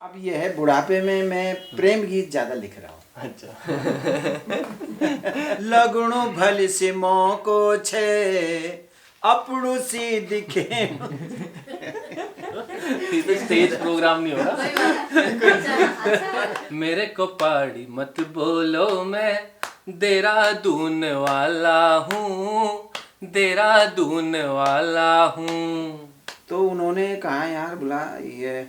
अब ये है बुढ़ापे में मैं प्रेम गीत ज्यादा लिख रहा हूँ। अच्छा। लगुणु भली से मौको छे अपनू सी दिखे। ये तो स्टेज प्रोग्राम नहीं होगा। मेरे को पहाड़ी मत बोलो, मैं देहरादून वाला हूँ, देहरादून वाला हूँ। तो उन्होंने कहा यार बोला ये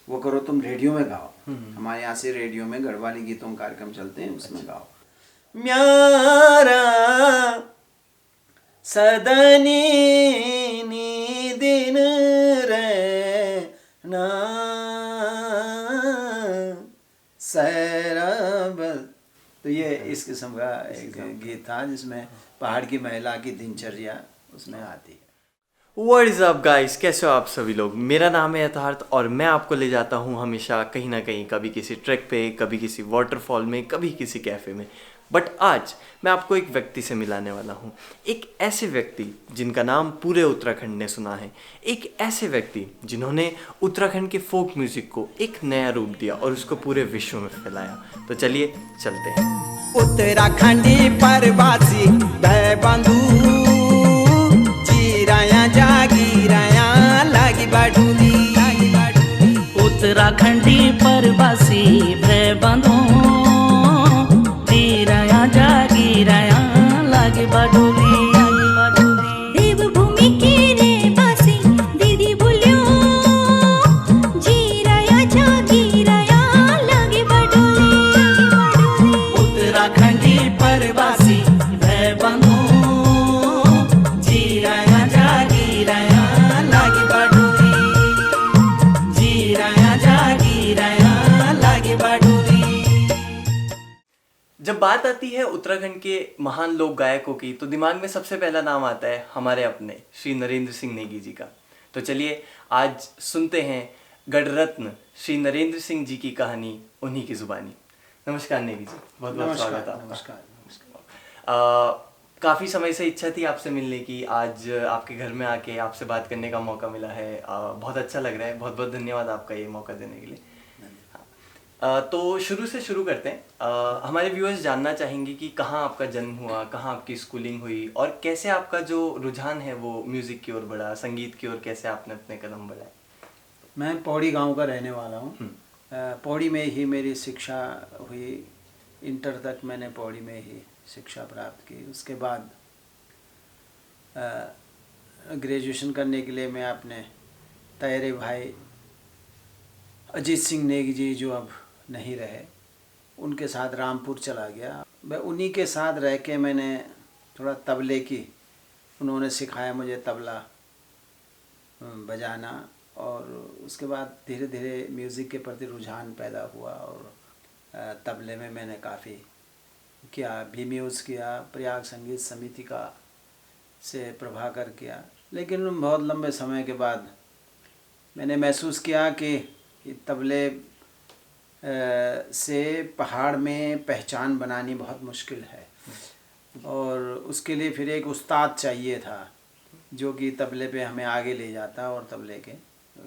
वो करो, तुम रेडियो में गाओ। हमारे यहाँ से रेडियो में गढ़वाली गीतों का कार्यक्रम चलते हैं, उसमें गाओ। म्यारा सदनी नी दिन रे ना सैरब। तो ये इस किस्म का एक गीत था जिसमें पहाड़ की महिला की दिनचर्या उसमें आती है। व्हाट इज़ अप गाइस, कैसे हो आप सभी लोग। मेरा नाम है यथार्थ और मैं आपको ले जाता हूँ हमेशा कहीं ना कहीं, कभी किसी ट्रैक पे, कभी किसी वाटरफॉल में, कभी किसी कैफ़े में। बट आज मैं आपको एक व्यक्ति से मिलाने वाला हूँ, एक ऐसे व्यक्ति जिनका नाम पूरे उत्तराखंड ने सुना है, एक ऐसे व्यक्ति जिन्होंने उत्तराखंड के फोक म्यूज़िक को एक नया रूप दिया और उसको पूरे विश्व में फैलाया। तो चलिए चलते हैं। उत्तराखंडी परवासी भय बंधु जीराया जागीराया लागी बाडूली। उत्तराखंडी परवासी भय बंधु जीराया जागीराया लागी बाडूली। देवभूमि के रे बासी दीदी बोलियो जीराया जागीराया लागे बाडूली। उत्तराखंडी परवासी भय बंधु जीराया जागीराया लागी बाडूली, जीराया जागीराया लागी बाडूली। जब बात आती है उत्तराखंड के महान लोक गायकों की तो दिमाग में सबसे पहला नाम आता है हमारे अपने श्री नरेंद्र सिंह नेगी जी का। तो चलिए आज सुनते हैं गढ़रत्न श्री नरेंद्र सिंह जी की कहानी उन्हीं की जुबानी। नमस्कार नेगी जी, बहुत बहुत स्वागत है आपका। नमस्कार। काफ़ी समय से इच्छा थी आपसे मिलने की, आज आपके घर में आके आपसे बात करने का मौका मिला है। बहुत अच्छा लग रहा है, बहुत बहुत धन्यवाद आपका ये मौका देने के लिए। तो शुरू से शुरू करते हैं। हमारे व्यूअर्स जानना चाहेंगे कि कहाँ आपका जन्म हुआ, कहाँ आपकी स्कूलिंग हुई और कैसे आपका जो रुझान है वो म्यूज़िक की ओर बढ़ा, संगीत की ओर कैसे आपने अपने कदम बढ़ाए। मैं पौड़ी गांव का रहने वाला हूँ। पौड़ी में ही मेरी शिक्षा हुई, इंटर तक मैंने पौड़ी में ही शिक्षा प्राप्त की। उसके बाद ग्रेजुएशन करने के लिए मैं अपने तायरे भाई अजीत सिंह नेगी जी जो अब नहीं रहे, उनके साथ रामपुर चला गया। मैं उन्हीं के साथ रह के मैंने थोड़ा तबले की, उन्होंने सिखाया मुझे तबला बजाना और उसके बाद धीरे धीरे म्यूज़िक के प्रति रुझान पैदा हुआ और तबले में मैंने काफ़ी किया, भी म्यूज़ किया, प्रयाग संगीत समिति का से प्रभाकर किया। लेकिन बहुत लंबे समय के बाद मैंने महसूस किया कि तबले से पहाड़ में पहचान बनानी बहुत मुश्किल है और उसके लिए फिर एक उस्ताद चाहिए था जो कि तबले पे हमें आगे ले जाता और तबले के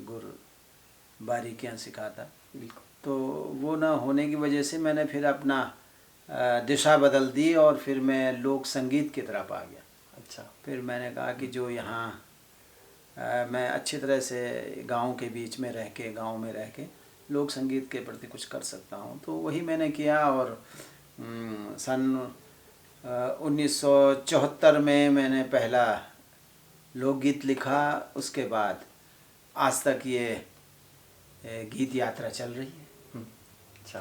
गुर बारीकियां सिखाता। तो वो ना होने की वजह से मैंने फिर अपना दिशा बदल दी और फिर मैं लोक संगीत की तरफ आ गया। अच्छा। फिर मैंने कहा कि जो यहाँ मैं अच्छी तरह से गांव के बीच में रह के, गांव में रह के लोक संगीत के प्रति कुछ कर सकता हूँ, तो वही मैंने किया। और सन 1974 में मैंने पहला लोकगीत लिखा। उसके बाद आज तक ये गीत यात्रा चल रही है। अच्छा,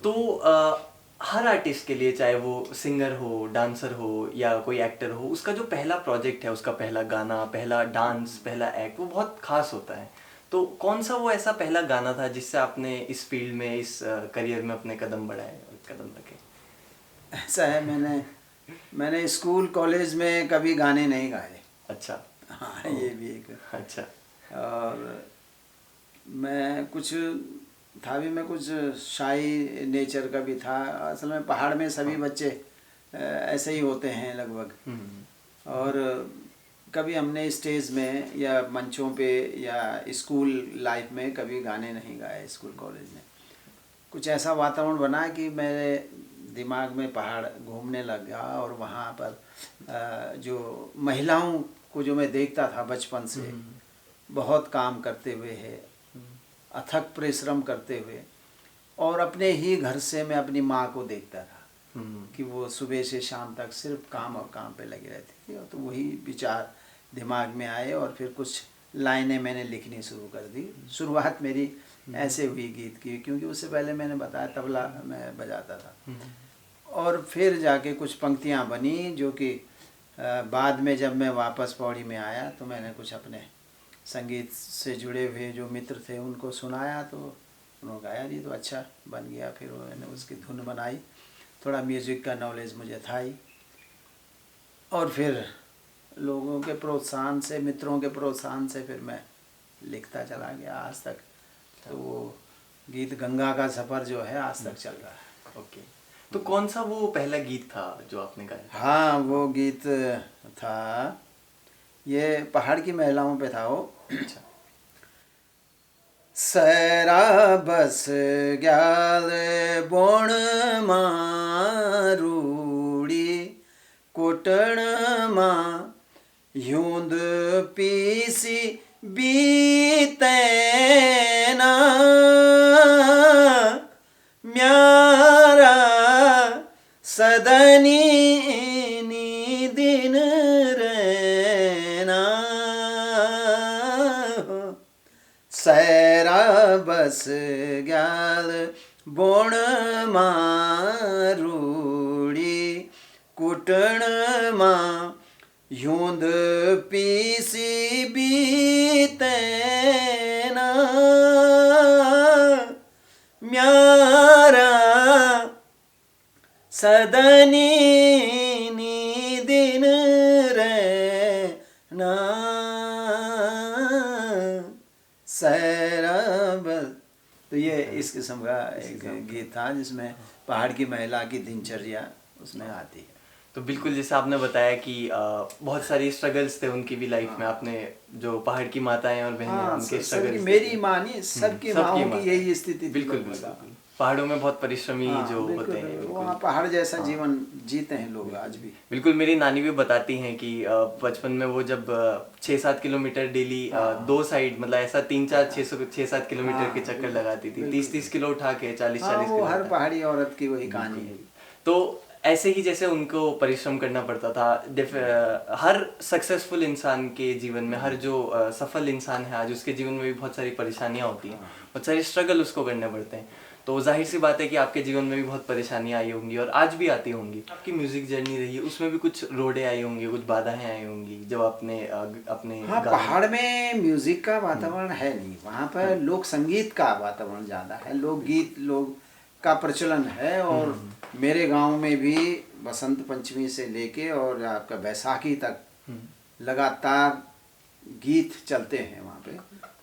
तो हर आर्टिस्ट के लिए, चाहे वो सिंगर हो, डांसर हो या कोई एक्टर हो, उसका जो पहला प्रोजेक्ट है, उसका पहला गाना, पहला डांस, पहला एक्ट, वो बहुत खास होता है। तो कौन सा वो ऐसा पहला गाना था जिससे आपने इस फील्ड में, इस करियर में अपने कदम बढ़ाए और कदम रखे। ऐसा है, मैंने स्कूल कॉलेज में कभी गाने नहीं गाए। अच्छा। हाँ, ये भी एक। अच्छा। और मैं कुछ था भी, मैं कुछ शाई नेचर का भी था। असल में पहाड़ में सभी बच्चे ऐसे ही होते हैं लगभग। और कभी हमने स्टेज में या मंचों पे या स्कूल लाइफ में कभी गाने नहीं गाए, स्कूल कॉलेज में। कुछ ऐसा वातावरण बना कि मेरे दिमाग में पहाड़ घूमने लग गया और वहाँ पर जो महिलाओं को जो मैं देखता था बचपन से, बहुत काम करते हुए है, अथक परिश्रम करते हुए, और अपने ही घर से मैं अपनी माँ को देखता था कि वो सुबह से शाम तक सिर्फ काम और काम पे लगी रहती थी। और तो वही विचार दिमाग में आए और फिर कुछ लाइनें मैंने लिखनी शुरू कर दी। शुरुआत मेरी ऐसे हुई गीत की, क्योंकि उससे पहले मैंने बताया तबला मैं बजाता था। और फिर जाके कुछ पंक्तियाँ बनी जो कि बाद में जब मैं वापस पौड़ी में आया तो मैंने कुछ अपने संगीत से जुड़े हुए जो मित्र थे उनको सुनाया, तो उन्होंने कहा यार ये तो अच्छा बन गया। फिर मैंने उसकी धुन बनाई, थोड़ा म्यूज़िक का नॉलेज मुझे था ही, और फिर लोगों के प्रोत्साहन से, मित्रों के प्रोत्साहन से फिर मैं लिखता चला गया आज तक। तो वो गीत गंगा का सफ़र जो है आज तक चल रहा है। ओके, तो कौन सा वो पहला गीत था जो आपने गाया? हाँ, वो गीत था, ये पहाड़ की महिलाओं पे था वो। अच्छा। सैरा बस ग्याल बोण मारूड़ी कोटण माँ यूंद पीसी बीतैना म्यारा सदनी नी दिन रहना सैरा बस ग्याल बोण मारूड़ी कुटण माँ यूंद पीसी बीतैना म्यारा सदनी नी दिन रहना सैरब। तो ये इस किस्म का एक गीत था जिसमें पहाड़ की महिला की दिनचर्या उसमें आती है। तो बिल्कुल जैसे आपने बताया कि बहुत सारी स्ट्रगल्स थे उनकी भी लाइफ में, आपने जो पहाड़ की माताएं और बहनें हाँ, उनके सबकी, स्ट्रगल्स मेरी माँ नहीं, सबकी माँओं माँ। की यही स्थिति थी। बिल्कुल बिल्कुल, पहाड़ों में बहुत परिश्रमी हाँ, जो बिल्कुल, होते हैं, बिल्कुल। बिल्कुल वहाँ पहाड़ जैसा जीवन जीते हैं लोग आज भी। बिल्कुल। मेरी नानी भी बताती हैं कि बचपन में वो जब 6-7 किलोमीटर डेली 2 साइड, मतलब ऐसा 3-4-6-7 किलोमीटर के चक्कर लगाती थी, 30-30 किलो उठा के, 40-40 वो किलो हर उठा। पहाड़ी औरत की वही कहानी है। तो ऐसे ही जैसे उनको परिश्रम करना पड़ता था, हर सक्सेसफुल इंसान के जीवन में, हर जो सफल इंसान है आज, उसके जीवन में भी बहुत सारी परेशानियां होती हैं, बहुत सारे स्ट्रगल उसको करने पड़ते हैं। तो जाहिर सी बात है कि आपके जीवन में भी बहुत परेशानियां आई होंगी और आज भी आती होंगी। आपकी म्यूजिक जर्नी रही है, उसमें भी कुछ रोड़े आई होंगी, कुछ बाधाएं आई होंगी जब आपने अपने हाँ, पहाड़ में म्यूजिक का वातावरण है नहीं, वहाँ पर लोक संगीत का वातावरण ज़्यादा है, लोकगीत लोग का प्रचलन है। और मेरे गांव में भी बसंत पंचमी से लेके और आपका बैसाखी तक लगातार गीत चलते हैं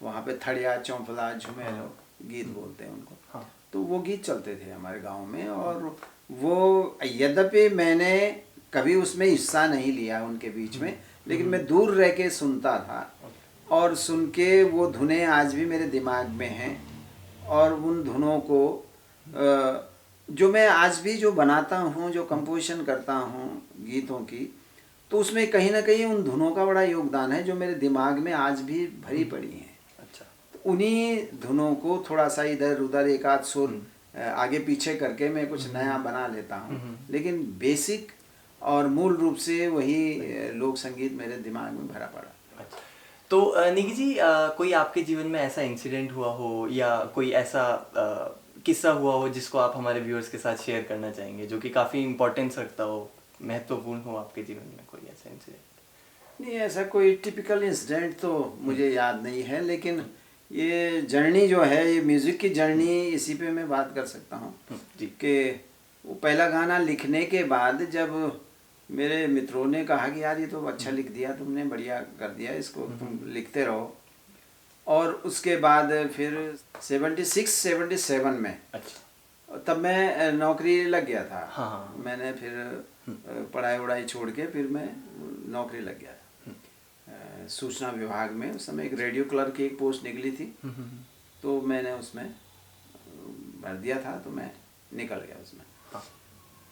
वहाँ पे थड़िया, चौंफला, झुमेलो गीत बोलते हैं उनको। तो वो गीत चलते थे हमारे गांव में, और वो यद्यपि मैंने कभी उसमें हिस्सा नहीं लिया उनके बीच में, लेकिन मैं दूर रह के सुनता था, और सुन के वो धुनें आज भी मेरे दिमाग में हैं। और उन धुनों को जो मैं आज भी जो बनाता हूँ, जो कंपोजिशन करता हूँ गीतों की, तो उसमें कहीं ना कहीं उन धुनों का बड़ा योगदान है जो मेरे दिमाग में आज भी भरी पड़ी हैं। अच्छा। तो उन्हीं धुनों को थोड़ा सा इधर उधर एक आध सुर आगे पीछे करके मैं कुछ नया बना लेता हूँ, लेकिन बेसिक और मूल रूप से वही लोक संगीत मेरे दिमाग में भरा पड़ा। अच्छा। तो निकी जी, कोई आपके जीवन में ऐसा इंसिडेंट हुआ हो या कोई ऐसा किस्सा हुआ हो जिसको आप हमारे व्यूअर्स के साथ शेयर करना चाहेंगे, जो कि काफ़ी इम्पोर्टेंस रखता हो, महत्वपूर्ण हो आपके जीवन में, कोई ऐसा इंसिडेंट? नहीं, ऐसा कोई टिपिकल इंसिडेंट तो मुझे याद नहीं है, लेकिन ये जर्नी जो है, ये म्यूज़िक की जर्नी, इसी पे मैं बात कर सकता हूँ कि वो पहला गाना लिखने के बाद जब मेरे मित्रों ने कहा कि यार ये तो अच्छा लिख दिया तुमने, बढ़िया कर दिया, इसको तुम लिखते रहो। और उसके बाद फिर 76-77 में, अच्छा, तब मैं नौकरी लग गया था। हाँ। मैंने फिर पढ़ाई वढ़ाई छोड़ के फिर मैं नौकरी लग गया। सूचना विभाग में। उस समय एक रेडियो क्लर्क की एक पोस्ट निकली थी, तो मैंने उसमें भर दिया था, तो मैं निकल गया उसमें।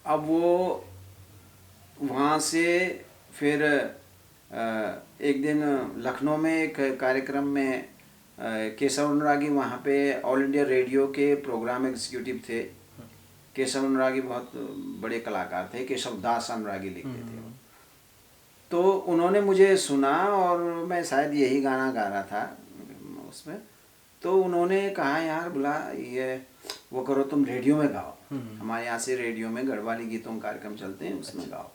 अब वो वहाँ से फिर एक दिन लखनऊ में एक कार्यक्रम में केशव अनुरागी वहाँ पे ऑल इंडिया रेडियो के प्रोग्राम एग्जीक्यूटिव थे। केशव अनुरागी बहुत बड़े कलाकार थे, केशव दास अनुरागी लिखते थे वो। तो उन्होंने मुझे सुना और मैं शायद यही गाना गा रहा था उसमें, तो उन्होंने कहा यार बोला ये वो करो, तुम रेडियो में गाओ, हमारे यहाँ से रेडियो में गढ़वाली गीतों का कार्यक्रम चलते हैं, उसमें गाओ।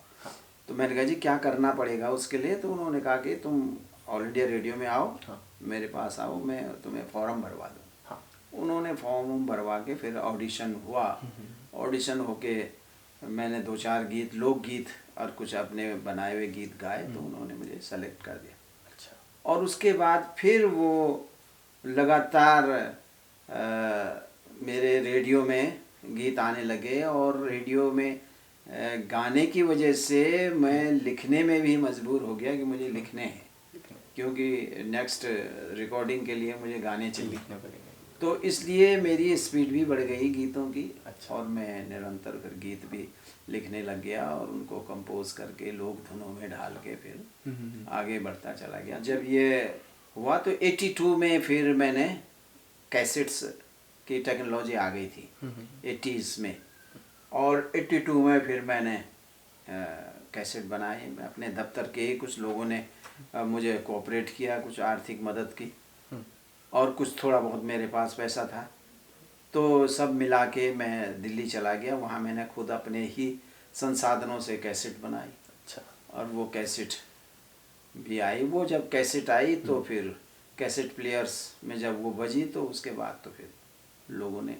तो मैंने कहा जी क्या करना पड़ेगा उसके लिए? तो उन्होंने कहा कि तुम ऑल इंडिया रेडियो में आओ, मेरे पास आओ, मैं तुम्हें फॉर्म भरवा दूँ। उन्होंने फॉर्म भरवा के फिर ऑडिशन हुआ। ऑडिशन होके मैंने 2-4 गीत, लोकगीत और कुछ अपने बनाए हुए गीत गाए, तो उन्होंने मुझे सेलेक्ट कर दिया। अच्छा। और उसके बाद फिर वो लगातार मेरे रेडियो में गीत आने लगे, और रेडियो में गाने की वजह से मैं लिखने में भी मजबूर हो गया कि मुझे लिखने हैं, क्योंकि नेक्स्ट रिकॉर्डिंग के लिए मुझे गाने चाहिए। तो इसलिए मेरी स्पीड भी बढ़ गई गीतों की। अच्छा। और मैं निरंतर फिर गीत भी लिखने लग गया और उनको कंपोज करके लोक धुनों में ढाल के फिर आगे बढ़ता चला गया। जब ये हुआ तो 82 में फिर मैंने कैसेट्स की टेक्नोलॉजी आ गई थी 80s में, और 82 में फिर मैंने कैसेट बनाए। अपने दफ्तर के ही कुछ लोगों ने मुझे कोऑपरेट किया, कुछ आर्थिक मदद की, और कुछ थोड़ा बहुत मेरे पास पैसा था, तो सब मिला के मैं दिल्ली चला गया। वहाँ मैंने खुद अपने ही संसाधनों से कैसेट बनाई। अच्छा। और वो कैसेट भी आई। वो जब कैसेट आई तो फिर कैसेट प्लेयर्स में जब वो बजी, तो उसके बाद तो फिर लोगों ने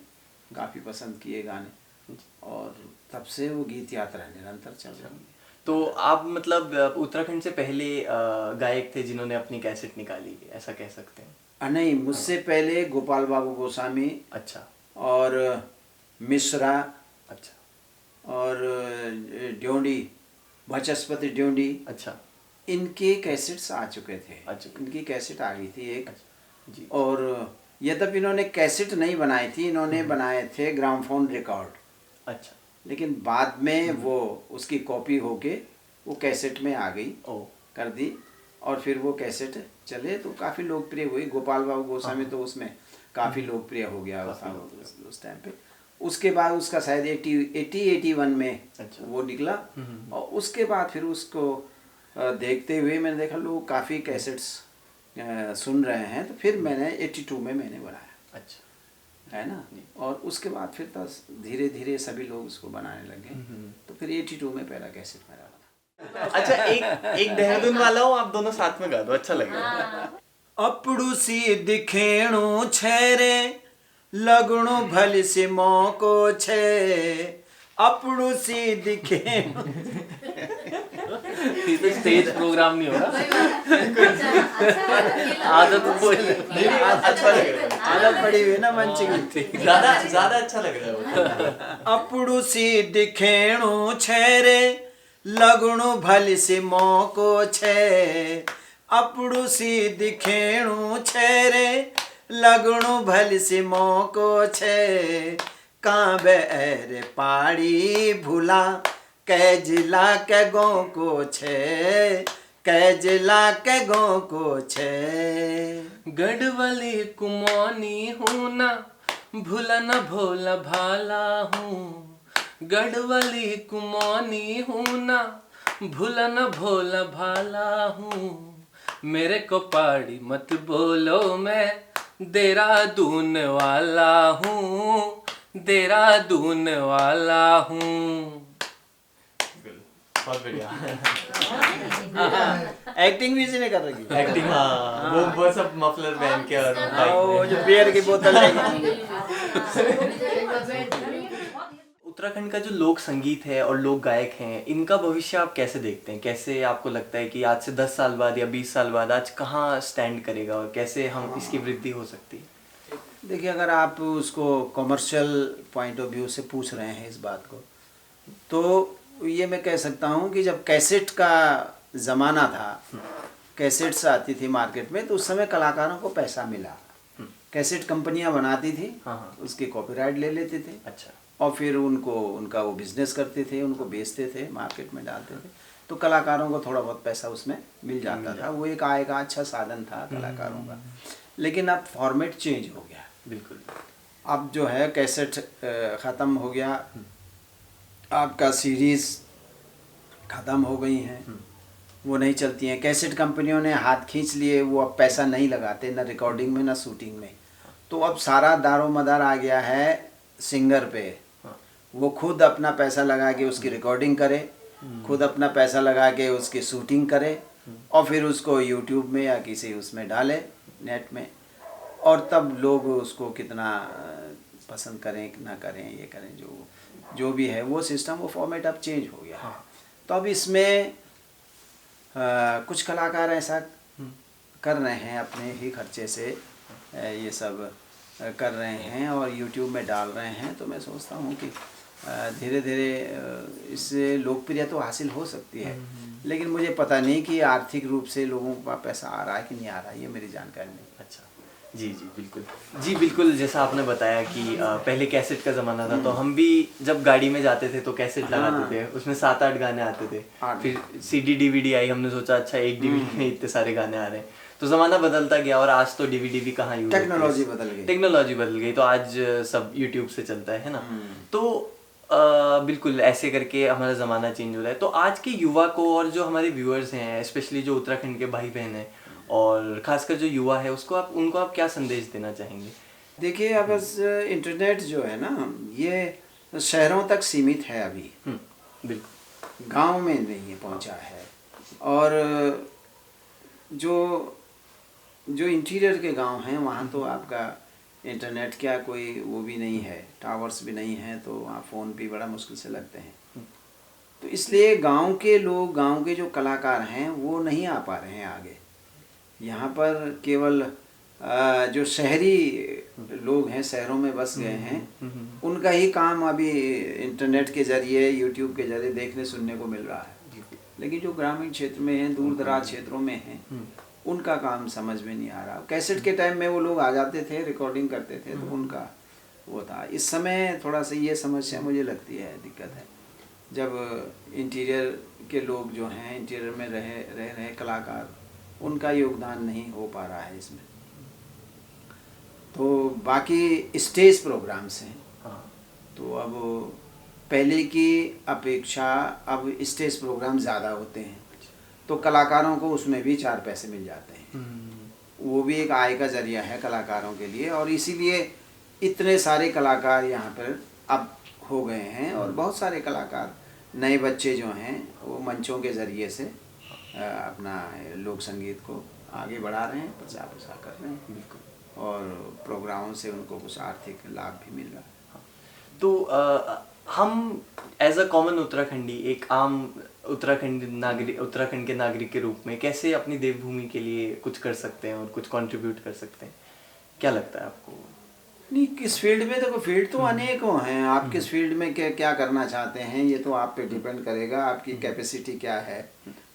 काफ़ी पसंद किए गाने, और तब से वो गीत यात्रा निरंतर चल रही है। तो आप मतलब उत्तराखंड से पहले गायक थे जिन्होंने अपनी कैसेट निकाली, ऐसा कह सकते हैं? नहीं, मुझसे पहले गोपाल बाबू गोस्वामी, अच्छा, और मिश्रा, अच्छा, और ड्योंडी, वाचस्पति ड्योंडी, अच्छा, इनके कैसेट्स आ चुके थे। अच्छा। इनकी कैसेट आ गई थी एक। अच्छा जी। और यद्यपि इन्होंने कैसेट नहीं बनाई थी, इन्होंने बनाए थे ग्रामोफोन रिकॉर्ड। अच्छा। लेकिन बाद में वो उसकी कॉपी होके वो कैसेट में आ गई, ओ, कर दी, और फिर वो कैसेट चले तो काफ़ी लोकप्रिय हुई। गोपाल बाबू गोस्वामी तो उसमें काफ़ी लोकप्रिय हो गया उस टाइम पे। उसके बाद उसका शायद 81 में अच्छा। वो निकला, और उसके बाद फिर उसको देखते हुए मैंने देखा लोग काफ़ी कैसेट्स सुन रहे हैं, तो फिर मैंने 82 में मैंने बनाया। अच्छा, है ना। और उसके बाद फिर तो धीरे धीरे सभी लोग उसको बनाने लगे, तो फिर 82 में पहला कैसेट मेरा बना। अच्छा, एक देहरादून वाला हो, आप दोनों साथ में गा दो, अच्छा लगेगा। अपुडु सी दिखेणु छेरे लगणु भल से मौको छे, अपुडु सी दिखेणु। ये तो स्टेज प्रोग्राम नहीं हो रहा। आदत हो नहीं, अच्छा लग रहा है, आदत पड़ी हुई ना मंच की। ज्यादा अच्छा लग रहा है वो। अपुडु सी दिखेणु छेरे लगणु भल से मौको छे, अपुडु सी दिखेणु छेरे लगणु भल से मौको छे, कांबे एर पाड़ी भूला कै जिला के गो को छे, कै जिला के गो को छे। गढ़वाली कुमौनी हूँ ना, भूला न भोला भाला हूँ। गढ़वाली कुमौनी हूँ ना, भूला न भोला भाला हूँ। मेरे को पहाड़ी मत बोलो, मैं देहरादून वाला हूँ, देहरादून वाला हूँ। बहुत बढ़िया। एक्टिंग भी इसी ने कर रखी। एक्टिंग, हाँ, वो सब मफलर पहन के और वो जो बियर की बोतल लेके। उत्तराखंड का जो लोक संगीत है और लोक गायक हैं, इनका भविष्य आप कैसे देखते हैं? कैसे आपको लगता है कि आज से 10 साल बाद या 20 साल बाद आज कहाँ स्टैंड करेगा, और कैसे हम इसकी वृद्धि हो सकती है? देखिए, अगर आप उसको कमर्शियल पॉइंट ऑफ व्यू से पूछ रहे हैं इस बात को, तो ये मैं कह सकता हूँ कि जब कैसेट का ज़माना था कैसेट्स आती थी मार्केट में, तो उस समय कलाकारों को पैसा मिला। कैसेट कंपनियां बनाती थी, हाँ। उसके कॉपीराइट ले लेते थे अच्छा। और फिर उनका वो बिजनेस करते थे, उनको बेचते थे, मार्केट में डालते थे, तो कलाकारों को थोड़ा बहुत पैसा उसमें मिल जाता था। वो एक आय का अच्छा साधन था कलाकारों का। लेकिन अब फॉर्मेट चेंज हो गया। बिल्कुल। अब जो है कैसेट ख़त्म हो गया, आपका सीरीज़ ख़त्म हो गई हैं, वो नहीं चलती हैं। कैसेट कंपनियों ने हाथ खींच लिए, वो अब पैसा नहीं लगाते ना रिकॉर्डिंग में ना शूटिंग में। तो अब सारा दारोमदार आ गया है सिंगर पे। वो खुद अपना पैसा लगा के उसकी रिकॉर्डिंग करे, खुद अपना पैसा लगा के उसकी शूटिंग करे और फिर उसको यूट्यूब में या किसी उसमें डाले नेट में, और तब लोग उसको कितना पसंद करें ना करें, ये करें, जो भी है वो सिस्टम, वो फॉर्मेट अब चेंज हो गया है। तो अब इसमें कुछ कलाकार ऐसा कर रहे हैं, अपने ही खर्चे से ये सब कर रहे हैं और यूट्यूब में डाल रहे हैं। तो मैं सोचता हूँ कि धीरे धीरे इससे लोकप्रियता तो हासिल हो सकती है, लेकिन मुझे पता नहीं कि आर्थिक रूप से लोगों का पैसा आ रहा है कि नहीं आ रहा है, ये मेरी जानकारी नहीं। अच्छा, जी जी बिल्कुल। जी बिल्कुल, जैसा आपने बताया कि पहले कैसेट का ज़माना था, तो हम भी जब गाड़ी में जाते थे तो कैसेट लगाते थे, उसमें 7-8 गाने आते थे। फिर CD DVD आई, हमने सोचा अच्छा एक DVD में इतने सारे गाने आ रहे हैं, तो ज़माना बदलता गया और आज तो DVD भी कहाँ यूज़, टेक्नोलॉजी बदल गई, तो आज सब यूट्यूब से चलता है ना। तो बिल्कुल ऐसे करके हमारा ज़माना चेंज हो रहा है। तो आज के युवा को और जो हमारे व्यूअर्स हैं, स्पेशली जो उत्तराखंड के भाई बहन हैं और खासकर जो युवा है, उनको आप क्या संदेश देना चाहेंगे? देखिए, अब इंटरनेट जो है ना, ये शहरों तक सीमित है अभी, बिल्कुल, गांव में नहीं पहुंचा है। और जो इंटीरियर के गांव हैं वहाँ तो आपका इंटरनेट क्या कोई वो भी नहीं है, टावर्स भी नहीं हैं, तो वहाँ फ़ोन भी बड़ा मुश्किल से लगते हैं। तो इसलिए गांव के लोग, गांव के जो कलाकार हैं वो नहीं आ पा रहे हैं आगे। यहाँ पर केवल जो शहरी लोग हैं, शहरों में बस गए हैं, उनका ही काम अभी इंटरनेट के ज़रिए, यूट्यूब के ज़रिए देखने सुनने को मिल रहा है। लेकिन जो ग्रामीण क्षेत्र में हैं, दूर दराज क्षेत्रों में हैं, उनका काम समझ में नहीं आ रहा। कैसेट के टाइम में वो लोग आ जाते थे, रिकॉर्डिंग करते थे, तो उनका वो था। इस समय थोड़ा सा ये समस्या मुझे लगती है, दिक्कत है, जब इंटीरियर के लोग जो हैं, इंटीरियर में रह रहे कलाकार, उनका योगदान नहीं हो पा रहा है इसमें। तो बाकी स्टेज प्रोग्राम्स हैं, तो अब पहले की अपेक्षा अब स्टेज प्रोग्राम ज़्यादा होते हैं, तो कलाकारों को उसमें भी 4 पैसे मिल जाते हैं। वो भी एक आय का ज़रिया है कलाकारों के लिए, और इसीलिए इतने सारे कलाकार यहाँ पर अब हो गए हैं। और बहुत सारे कलाकार, नए बच्चे जो हैं, वो मंचों के ज़रिए से अपना लोक संगीत को आगे बढ़ा रहे हैं, प्रचार प्रसार कर रहे हैं। बिल्कुल। और प्रोग्रामों से उनको कुछ आर्थिक लाभ भी मिल रहा है। तो हम एज अ कॉमन उत्तराखंडी, एक आम उत्तराखंड के नागरिक के रूप में कैसे अपनी देवभूमि के लिए कुछ कर सकते हैं और कुछ कंट्रीब्यूट कर सकते हैं, क्या लगता है आपको? नहीं, किस फील्ड में, देखो फील्ड तो अनेकों हैं। आप किस फील्ड में क्या करना चाहते हैं, ये तो आप पे डिपेंड करेगा। आपकी कैपेसिटी क्या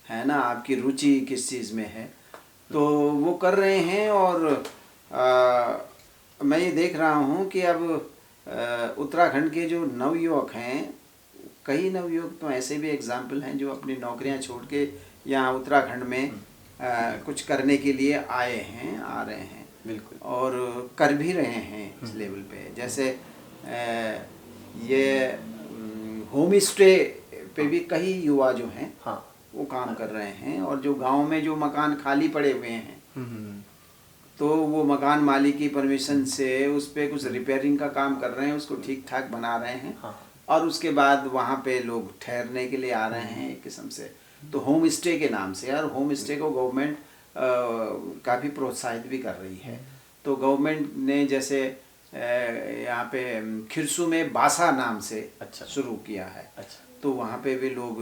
है ना, आपकी रुचि किस चीज़ में है, तो वो कर रहे हैं। और मैं ये देख रहा हूँ कि अब उत्तराखंड के जो नवयुवक हैं, कई नवयुवक तो ऐसे भी एग्जाम्पल हैं जो अपनी नौकरियां छोड़ के यहाँ उत्तराखंड में कुछ करने के लिए आए हैं, आ रहे हैं। बिल्कुल। और कर भी रहे हैं इस लेवल पे। जैसे ये होम स्टे पे भी कई युवा जो हैं, हाँ, वो काम कर रहे हैं। और जो गांव में जो मकान खाली पड़े हुए हैं, तो वो मकान मालिक की परमिशन से उस पर कुछ रिपेयरिंग का काम कर रहे हैं, उसको ठीक ठाक बना रहे हैं। हाँ, और उसके बाद वहाँ पे लोग ठहरने के लिए आ रहे हैं एक किस्म से, तो होम स्टे के नाम से। और होम स्टे को गवर्नमेंट काफ़ी प्रोत्साहित भी कर रही है। तो गवर्नमेंट ने जैसे यहाँ पे खिरसू में बासा नाम से शुरू किया है। अच्छा। तो वहाँ पे भी लोग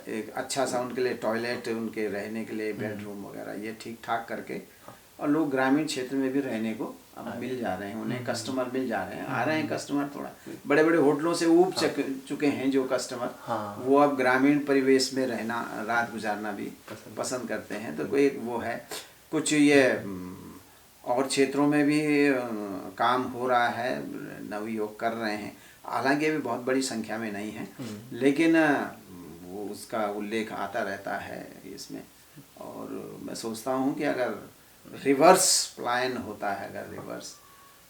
एक अच्छा सा उनके लिए टॉयलेट, उनके रहने के लिए बेडरूम वगैरह ये ठीक ठाक करके और लोग ग्रामीण क्षेत्र में भी रहने को अब मिल जा रहे हैं, उन्हें कस्टमर मिल जा रहे हैं, आ रहे हैं कस्टमर। थोड़ा बड़े बड़े होटलों से ऊब चुके हैं जो कस्टमर, वो अब ग्रामीण परिवेश में रहना, रात गुजारना भी पसंद करते हैं। तो कोई वो है, कुछ ये और क्षेत्रों में भी काम हो रहा है, नवयुवक कर रहे हैं, हालांकि अभी बहुत बड़ी संख्या में नहीं है, लेकिन वो उसका उल्लेख आता रहता है इसमें। और मैं सोचता हूँ कि अगर रिवर्स प्लान होता है, अगर रिवर्स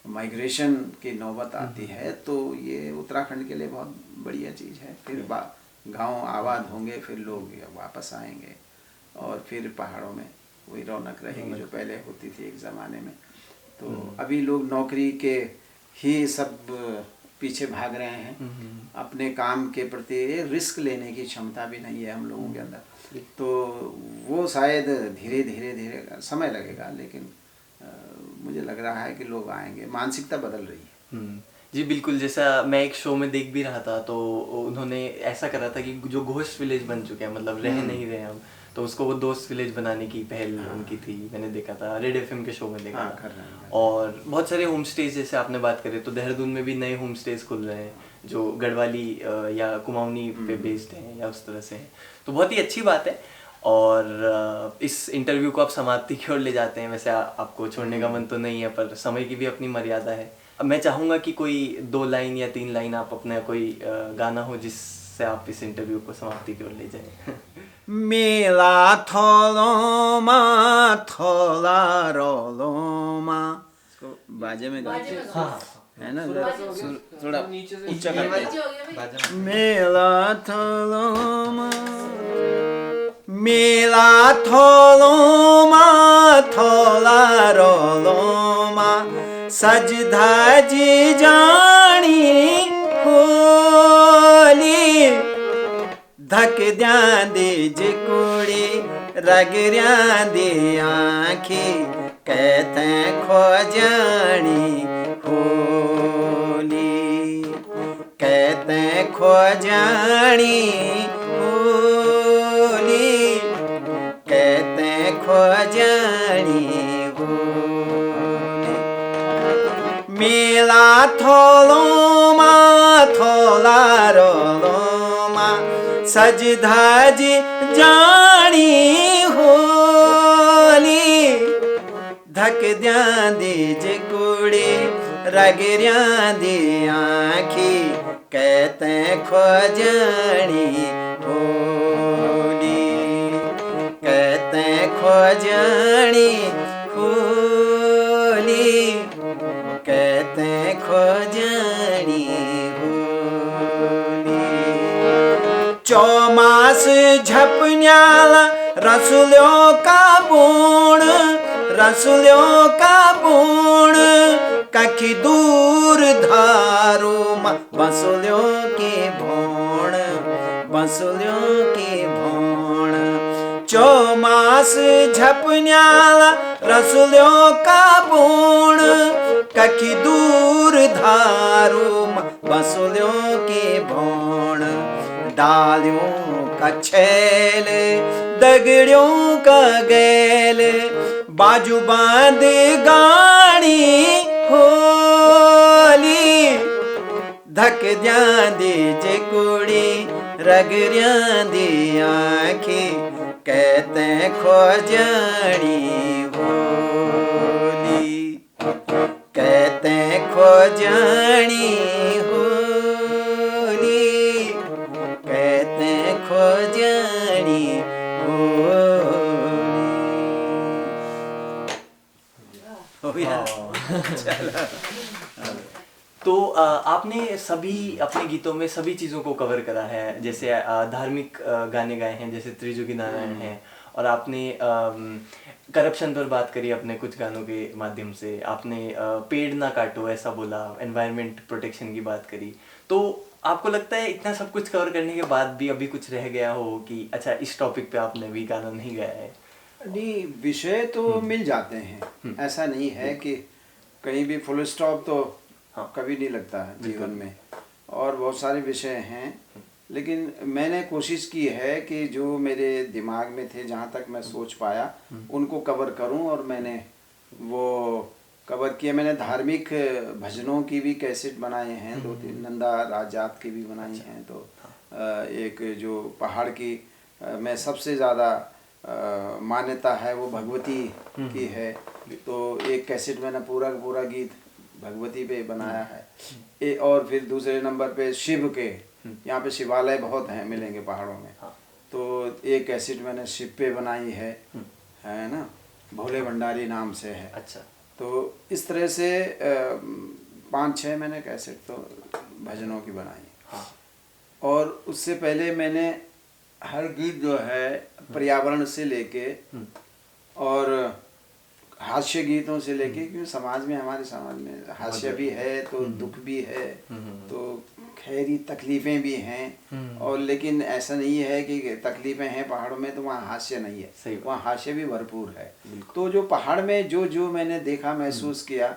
माइग्रेशन की नौबत आती है, तो ये उत्तराखंड के लिए बहुत बढ़िया चीज़ है। फिर गांव आबाद होंगे, फिर लोग वापस आएंगे और फिर पहाड़ों में वही रौनक रहेगी जो पहले होती थी एक ज़माने में। तो अभी लोग नौकरी के ही सब पीछे भाग रहे हैं, अपने काम के प्रति रिस्क लेने की क्षमता भी नहीं है हम लोगों के अंदर। तो वो शायद धीरे धीरे समय लगेगा, लेकिन मुझे लग रहा है कि लोग आएंगे, मानसिकता बदल रही है। जी बिल्कुल, जैसा मैं एक शो में देख भी रहा था, तो उन्होंने ऐसा करा था कि जो घोस्ट विलेज बन चुके हैं, मतलब रह नहीं रहे हम, तो उसको वो दोस्त विलेज बनाने की पहल उनकी थी। मैंने देखा था, रेड एफएम के शो में देखा था। और बहुत सारे होम स्टेज, जैसे आपने बात करी, तो देहरादून में भी नए होम स्टेज खुल रहे हैं जो गढ़वाली या कुमाऊनी पे बेस्ड हैं या उस तरह से हैं, तो बहुत ही अच्छी बात है। और इस इंटरव्यू को आप समाप्ति की ओर ले जाते हैं। वैसे आपको छोड़ने का मन तो नहीं है, पर समय की भी अपनी मर्यादा है। अब मैं चाहूँगा कि कोई 2 लाइन या 3 लाइन आप अपना कोई गाना हो जिससे आप इस इंटरव्यू को समाप्ति की ओर ले जाएं। मेला थोलोमा थोला रोलोमा, इसको बाजे में गाते हैं, है ना, थोड़ा ऊंचा करते। मेला थोलोमा मेला थोलोमा थोला रोलोमा, सज धज जानी होली, धक द्यांदे जे कुड़ी रगर्यांदे आँखी, कहते खो जानी होली, कहते खो जानी होली, कहते खो जानी होली। मेला थोलोमा थोला रोलोमा, सज धज जानी होली, धक द्यांदे जे कुड़ी रगर्यांदे आँखी, कहते खो जानी होली, कहते खो जानी होली, कहते खो जानी होली। चौमास झपन्याला रसुल्यों का बूण, रसुल्यों का बूण, कखी दूर धारो बसुल्यों के भोण, बसुल्यों के भोण। चौमास झपन्याला रसुल्यों का बूण, कखी दूर धारो बसुल्यों के भोण। डालियों का छैल दगड़ियों का गैल, बाजू बांध गाड़ी होली, धक द्यांदे जे कुड़ी रगर्यांदे आँखी, कहते खो जानी होली, कहते खो जानी होली, कहते खो जानी तो आपने सभी अपने गीतों में सभी चीज़ों को कवर करा है, जैसे धार्मिक गाने गाए हैं, जैसे त्रिजुगी नारायण हैं, और आपने करप्शन पर बात करी अपने कुछ गानों के माध्यम से, आपने पेड़ ना काटो ऐसा बोला, एनवायरनमेंट प्रोटेक्शन की बात करी। तो आपको लगता है इतना सब कुछ कवर करने के बाद भी अभी कुछ रह गया हो कि अच्छा इस टॉपिक पे आपने भी गाना नहीं गाया है? नहीं, विषय तो मिल जाते हैं, ऐसा नहीं है कि कहीं भी फुल स्टॉप तो कभी नहीं लगता है जीवन में, और बहुत सारे विषय हैं, लेकिन मैंने कोशिश की है कि जो मेरे दिमाग में थे, जहाँ तक मैं सोच पाया उनको कवर करूं, और मैंने वो कवर किए। मैंने धार्मिक भजनों की भी कैसेट बनाए हैं, 2-3 नंदा राजात की भी बनाई हैं। तो एक जो पहाड़ की में सबसे ज़्यादा मान्यता है वो भगवती की है। तो एक कैसेट मैंने पूरा का पूरा गीत भगवती पे बनाया है। और फिर दूसरे नंबर पे शिव के, यहाँ पे शिवालय बहुत हैं, मिलेंगे पहाड़ों में। तो एक कैसेट मैंने शिव पे बनाई है ना, भोले भंडारी नाम से है। अच्छा। तो इस तरह से 5-6 मैंने कैसेट तो भजनों की बनाई। हाँ। और उससे पहले मैंने हर गीत जो है पर्यावरण से लेके और हास्य गीतों से लेके, क्योंकि समाज में, हमारे समाज में हास्य भी है तो दुख भी है, तो खैरी तकलीफ़ें भी हैं। और लेकिन ऐसा नहीं है कि तकलीफ़ें हैं पहाड़ों में तो वहाँ हास्य नहीं है, वहाँ हास्य भी भरपूर है। तो जो पहाड़ में जो जो मैंने देखा, महसूस किया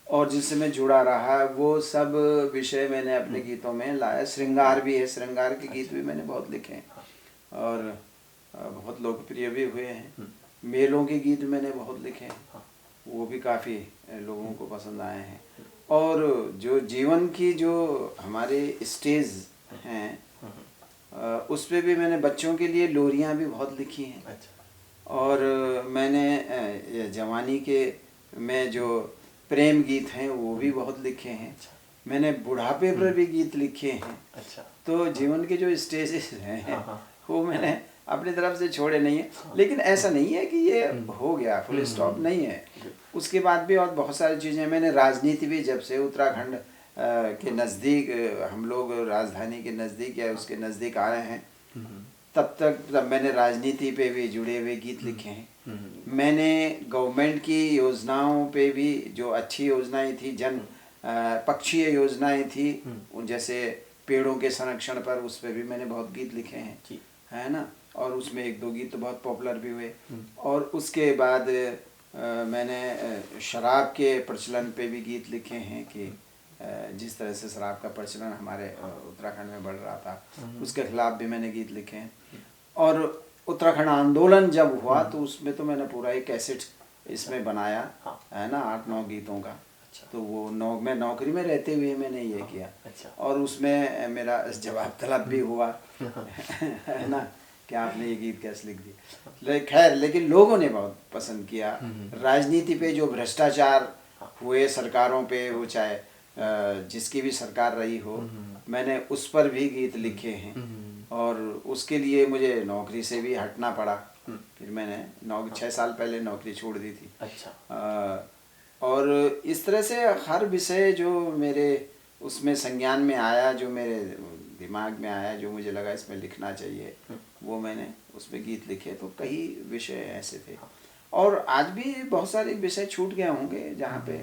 और जिससे मैं जुड़ा रहा, वो सब विषय मैंने अपने गीतों में लाया। श्रृंगार भी है, श्रृंगार के गीत भी मैंने बहुत लिखे हैं और बहुत लोकप्रिय भी हुए हैं। मेलों के गीत मैंने बहुत लिखे हैं, वो भी काफ़ी लोगों को पसंद आए हैं। और जो जीवन की जो हमारे स्टेज हैं उस पे भी मैंने बच्चों के लिए लोरियां भी बहुत लिखी हैं। अच्छा। और मैंने जवानी के में जो प्रेम गीत हैं वो भी बहुत लिखे हैं। मैंने बुढ़ापे पर भी गीत लिखे हैं। अच्छा। तो जीवन के जो स्टेजेस हैं वो मैंने अपनी तरफ से छोड़े नहीं है। लेकिन ऐसा नहीं है कि ये हो गया, फुल स्टॉप नहीं है। उसके बाद भी और बहुत सारी चीज़ें मैंने, राजनीति भी, जब से उत्तराखंड के नज़दीक, हम लोग राजधानी के नज़दीक या उसके नज़दीक आए हैं, तब मैंने राजनीति पे भी जुड़े हुए गीत लिखे हैं। मैंने गवर्नमेंट की योजनाओं पे भी, जो अच्छी योजनाएं थी, जन पक्षीय योजनाएं थी, जैसे पेड़ों के संरक्षण पर, उस पर भी मैंने बहुत गीत लिखे हैं, है ना। और उसमें 1-2 गीत तो बहुत पॉपुलर भी हुए। और उसके बाद मैंने शराब के प्रचलन पे भी गीत लिखे हैं कि जिस तरह से शराब का प्रचलन हमारे उत्तराखंड में बढ़ रहा था, उसके खिलाफ भी मैंने गीत लिखे हैं। और उत्तराखंड आंदोलन जब हुआ तो उसमें तो मैंने पूरा एक कैसेट इसमें बनाया, है ना, 8-9 गीतों का। तो वो मैं नौकरी में रहते हुए मैंने ये किया। और उसमें मेरा जवाब तलब भी हुआ है ना, कि आपने ये गीत कैसे लिख दिया। खैर, लेकिन लोगों ने बहुत पसंद किया। राजनीति पे जो भ्रष्टाचार हुए सरकारों पे, वो चाहे जिसकी भी सरकार रही हो, मैंने उस पर भी गीत लिखे हैं। और उसके लिए मुझे नौकरी से भी हटना पड़ा। फिर मैंने 6 साल पहले नौकरी छोड़ दी थी। अच्छा। और इस तरह से हर विषय जो मेरे उसमें संज्ञान में आया, जो मेरे दिमाग में आया, जो मुझे लगा इसमें लिखना चाहिए, वो मैंने उसमें गीत लिखे। तो कई विषय ऐसे थे। और आज भी बहुत सारे विषय छूट गए होंगे, जहाँ पे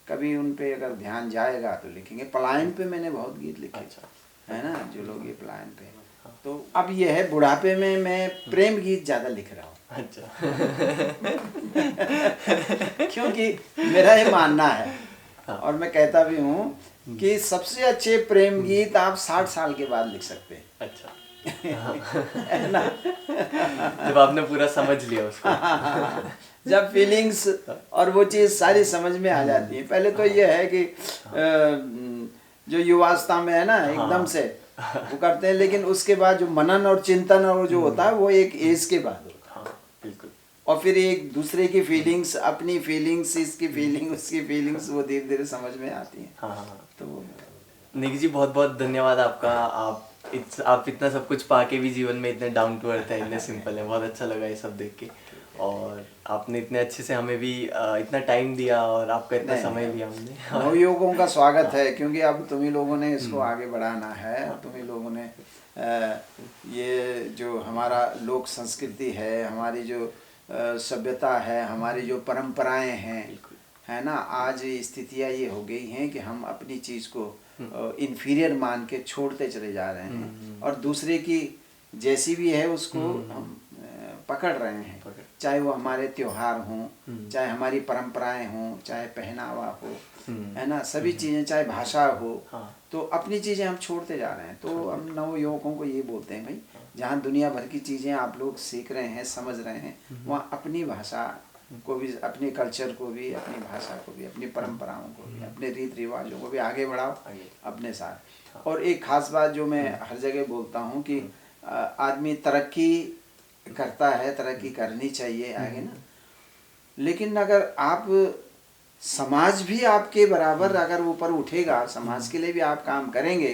कभी उन पे अगर ध्यान जाएगा तो लिखेंगे। पलायन पे मैंने बहुत गीत लिखे, है ना, जो लोग ये पलायन पे। तो अब ये है, बुढ़ापे में मैं प्रेम गीत ज़्यादा लिख रहा हूँ। अच्छा। क्योंकि मेरा ये मानना है, और मैं कहता भी हूँ कि सबसे अच्छे प्रेम गीत आप 60 साल के बाद लिख सकते हैं। अच्छा। है ना, जब आपने पूरा समझ लिया उसको। जब फीलिंग्स और वो चीज़ सारी समझ में आ जाती है। पहले तो ये है कि जो युवावस्था में है ना, एकदम से वो करते हैं, लेकिन उसके बाद जो मनन और चिंतन और जो होता है वो एक एज के बाद होता है। बिल्कुल। और फिर एक दूसरे की फीलिंग्स, अपनी फीलिंग्स, इसकी फीलिंग, उसकी फीलिंग्स, वो धीरे धीरे समझ में आती हैं। तो निकी जी, बहुत बहुत धन्यवाद आपका। आप इतना सब कुछ पाके भी जीवन में इतने डाउन टू अर्थ है, इतने सिंपल है। बहुत अच्छा लगा ये सब देख के। और आपने इतने अच्छे से हमें भी इतना टाइम दिया और आपका इतना समय लिया हमने। नवयुवकों का स्वागत है, क्योंकि अब तुम ही लोगों ने इसको आगे बढ़ाना है। तुम ही लोगों ने ये जो हमारा लोक संस्कृति है, हमारी जो सभ्यता है, हमारी जो परंपराएं हैं, है ना, आज स्थितियाँ ये हो गई हैं कि हम अपनी चीज़ को इन्फीरियर मान के छोड़ते चले जा रहे हैं, और दूसरे की जैसी भी है उसको हम पकड़ रहे हैं। चाहे वो हमारे त्योहार हों, चाहे हमारी परंपराएं हों, चाहे पहनावा हो, है ना, सभी चीज़ें, चाहे भाषा हो, तो अपनी चीज़ें हम छोड़ते जा रहे हैं। तो हम नव युवकों को ये बोलते हैं, भाई, जहाँ दुनिया भर की चीज़ें आप लोग सीख रहे हैं, समझ रहे हैं, वहाँ अपनी भाषा को भी, अपने कल्चर को भी, अपनी भाषा को भी, अपनी परंपराओं को भी, अपने रीति रिवाजों को भी आगे बढ़ाओ अपने साथ। और एक खास बात जो मैं हर जगह बोलता हूँ कि आदमी तरक्की करता है, तरक्की करनी चाहिए आगे ना, लेकिन अगर आप समाज भी आपके बराबर अगर ऊपर उठेगा, समाज के लिए भी आप काम करेंगे,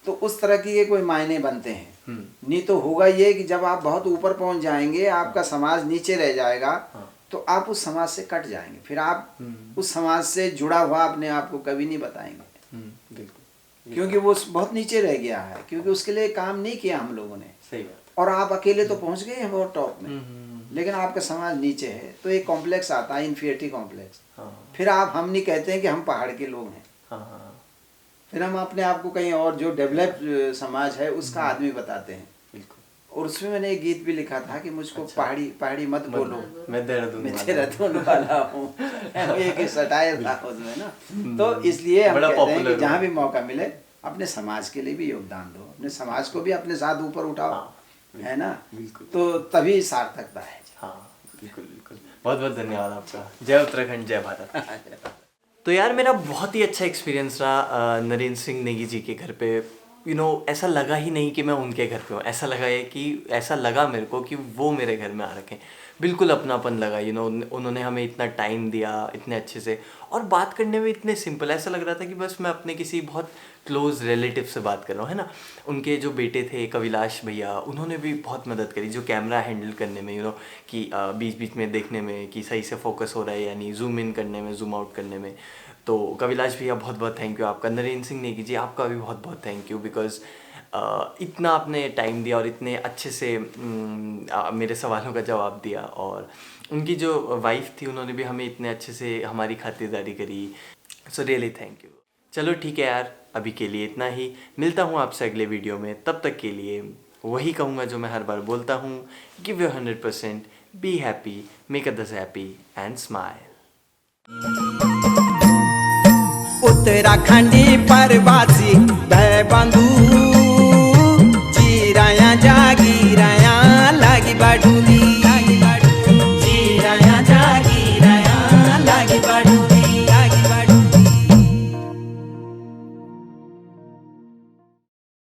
तो उस तरह के कोई मायने बनते हैं। नहीं तो होगा ये कि जब आप बहुत ऊपर पहुंच जाएंगे, आपका समाज नीचे रह जाएगा, तो आप उस समाज से कट जाएंगे, फिर आप उस समाज से जुड़ा हुआ अपने आप को कभी नहीं बताएंगे। बिल्कुल, क्योंकि वो बहुत नीचे रह गया है, क्योंकि उसके लिए काम नहीं किया हम लोगों ने। सही बात। और आप अकेले तो पहुंच गए हैं बहुत टॉप में, लेकिन आपका समाज नीचे है, तो एक कॉम्प्लेक्स आता है, इन्फीरियरिटी कॉम्प्लेक्स। फिर हम नहीं कहते हैं कि हम पहाड़ के लोग हैं, फिर हम अपने आप को कहीं और जो डेवलप समाज है उसका आदमी बताते हैं। और उसमें मैंने एक गीत भी लिखा था कि मुझको पहाड़ी पहाड़ी मत बोलो, मैं देहरादून वाला हूँ। एक सटायर था उसमें ना। तो इसलिए हम कहते हैं कि जहाँ भी मौका मिले अपने समाज के लिए भी योगदान दो, अपने समाज को भी अपने साथ ऊपर उठाओ, है ना, तो तभी सार्थकता है। हाँ बिल्कुल बिल्कुल, बहुत बहुत धन्यवाद आपका। जय उत्तराखंड, जय भारत। तो यार मेरा बहुत ही अच्छा एक्सपीरियंस रहा नरेंद्र सिंह नेगी जी के घर पे। ऐसा लगा ही नहीं कि मैं उनके घर पे हूँ, ऐसा लगा मेरे को कि वो मेरे घर में आ रखे हैं। बिल्कुल अपनापन लगा, उन्होंने हमें इतना टाइम दिया इतने अच्छे से, और बात करने में इतने सिंपल, ऐसा लग रहा था कि बस मैं अपने किसी बहुत क्लोज रिलेटिव से बात कर रहा हूँ, है ना। उनके जो बेटे थे कविलाश भैया, उन्होंने भी बहुत मदद करी, जो कैमरा हैंडल करने में, कि बीच बीच में देखने में कि सही से फोकस हो रहा है, यानी जूम इन करने में, जूम आउट करने में। तो कविलाश भैया बहुत बहुत थैंक यू आपका। नरेंद्र सिंह नेगी जी आपका भी बहुत बहुत थैंक यू, बिकॉज़ इतना आपने टाइम दिया और इतने अच्छे से मेरे सवालों का जवाब दिया। और उनकी जो वाइफ थी, उन्होंने भी हमें इतने अच्छे से हमारी खातिरदारी करी। So really thank you. चलो ठीक है यार, अभी के लिए इतना ही। मिलता हूँ आपसे अगले वीडियो में। तब तक के लिए वही कहूँगा जो मैं हर बार बोलता हूँ, give your 100%, be happy, make others happy and smile. Uttarakhandi Parvasi भय बंधु, जी रया जागी रया लागी बाडूली।